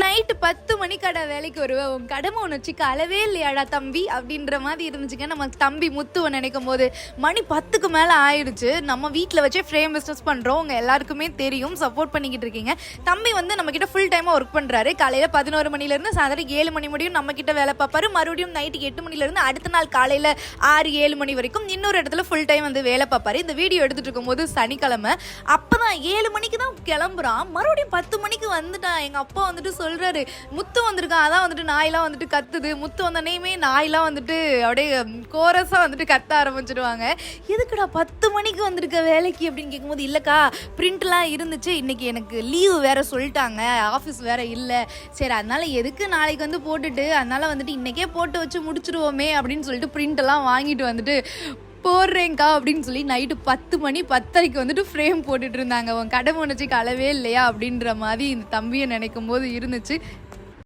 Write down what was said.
Night 10 மணிக்கடா வேலைக்கு வருவேன், உன் கடமை உணர்ச்சிக்கு அளவே இல்லையாடா தம்பி அப்படின்ற மாதிரி இருந்துச்சுங்க. நம்ம தம்பி முத்துவை நினைக்கும் போது மணி 10க்கு மேலே ஆயிடுச்சு. நம்ம வீட்டில் வச்சே ஃப்ரேம் பிஸ்னஸ் பண்ணுறோம், உங்கள் எல்லாருக்குமே தெரியும், சப்போர்ட் பண்ணிக்கிட்டு இருக்கீங்க. தம்பி வந்து நம்மக்கிட்ட ஃபுல் டைமாக ஒர்க் பண்ணுறாரு. காலையில் 11 மணிலேருந்து சாயந்தரம் 7 மணி முடியும் நம்மக்கிட்ட வேலை பார்ப்பாரு. மறுபடியும் நைட்டு 8 மணிலேருந்து அடுத்த நாள் காலையில் 6-7 மணி வரைக்கும் இன்னொரு இடத்துல ஃபுல் டைம் வந்து வேலை பார்ப்பாரு. இந்த வீடியோ எடுத்துகிட்டு இருக்கும்போது சனிக்கிழமை, அப்போ தான் 7 மணிக்கு தான் கிளம்புறான். மறுபடியும் 10 மணிக்கு வந்துட்டான். எங்கள் அப்பா வந்துட்டு சொல்றாரு, முத்து வந்திருக்கான், அதான் வந்துட்டு நாயெல்லாம் வந்துட்டு கத்துது. முத்து வந்தனையுமே நாயெல்லாம் வந்துட்டு அப்படியே கோரஸா வந்துட்டு கத்த ஆரம்பிச்சிடுவாங்க. எதுக்குடா 10 மணிக்கு வந்திருக்க வேலைக்கு அப்படின்னு கேட்கும்போது, இல்லக்கா பிரிண்ட்லாம் இருந்துச்சு, இன்னைக்கு எனக்கு லீவு வேற சொல்லிட்டாங்க, ஆஃபீஸ் வேற இல்லை, சரி அதனால எதுக்கு நாளைக்கு வந்து போட்டுட்டு, அதனால வந்துட்டு இன்னைக்கே போட்டு வச்சு முடிச்சிருவோமே அப்படின்னு சொல்லிட்டு பிரிண்ட் எல்லாம் வாங்கிட்டு வந்துட்டு போடுறேங்க்கா அப்படின்னு சொல்லி நைட்டு 10 மணி 10:30க்கு வந்துட்டு ஃப்ரேம் போட்டுட்டு இருந்தாங்க. உன் கடமை உணர்ச்சிக்கு அளவே இல்லையா அப்படின்ற மாதிரி இந்த தம்பியை நினைக்கும் போது இருந்துச்சு.